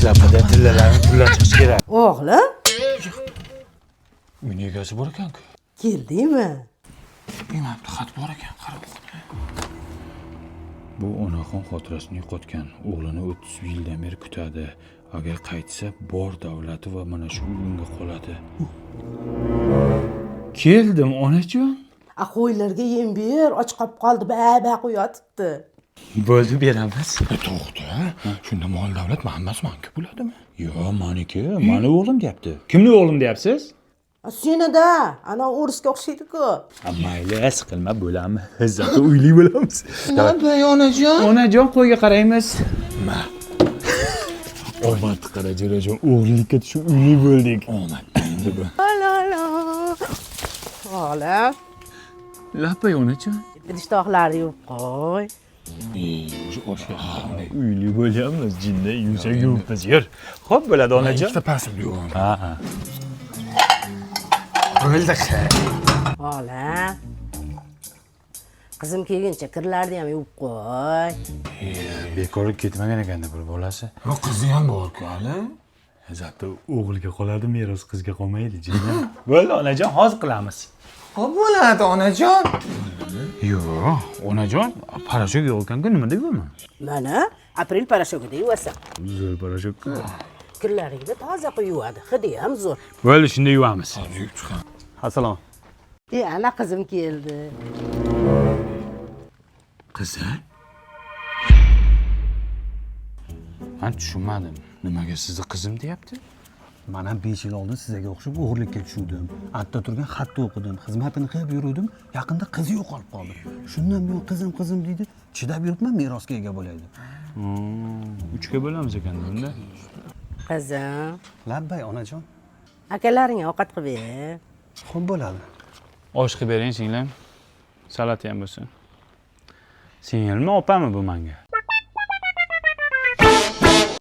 Shlapadan tillalarni turlatish kerak. O'g'lim, Uyni egasi bor ekan-ku. keldingmi? Bilmabdi, xat bor ekan, qarab o'qi. Bu onaxon xotirasini yo'qotgan. O'g'lini 30 yildan beri kutadi. Agar qaytsa, bor davlati va mana shu uyga qoladi. Keldim, onajon. Qo'ylarga yem ber, och qolib qoldi, ba qo'yotibdi. Bo'ldi, beramiz. To'xta. Shunda mol davlat hammasi menga bo'ladimi? Yo'q, meniki. Meni o'g'lim deyapti. Kimni o'g'lim deyapsiz? Senada, ana o'risga o'xshaydi-ku. Mayli, siqilma bo'lamiz. Zato uyli bo'lamiz. Nima onajon? Onajon, qo'yga qaraymiz. Ma. Omad qara, jonajon, o'g'rilikka tushib uyli bo'ldik. Omad endi bu. O'g'lim, Lapay onajon. idishtoqlarni yuvib qo'y. O'sha oshga. Uyli bo'lamiz, jinday yumshoq yuvibmiz. Yur. Xo'p bo'ladi onajon. Ikkita pasib yo'q. Ha. Bo'ldi. O'g'lim. Qizim kelguncha kirlarni ham yuvib qo'y. Bekorga ketmagan ekanda bir bolasi. Yo'q, qizi ham bor-ku hali. Zato o'g'ilga qoladi, meros qizga qolmaydi, jinni. Bo'ldi onajon, hozir qilamiz. Xo'p bo'ladi onajon. Yo'q, onajon, parashok yo'q ekan-ku, nima deyapman? Mana aprel parashogida yuvasan. Zo'r parashok. Kirlaringni toza qilib yuvadi. Hidi ham zo'r. Bo'ldi, shunda yuvamiz. Yuvib chiqam. Assalom. Ana qizim keldi. Qizim? Men tushunmadim. Nimaga sizni qizim deyapti? Men ham 5 yil oldin sizga o'xshab o'g'irlikka tushdim. Atda turgan xatni o'qidim, xizmatini qilib yurdim. Yaqinda qizi yo'qolib qoldi. Shundan buyon qizim deydi. Chidab yuribman, merosga ega bo'laydi. 3 ga bo'lamiz ekan bunda. Qizim, Labbay onajon. akalaringga ovqat qilib ber. Xo'p bo'ladi. Osh qilib bering, singlim. Salat ham bo'lsin. Singilmi, opami bu menga?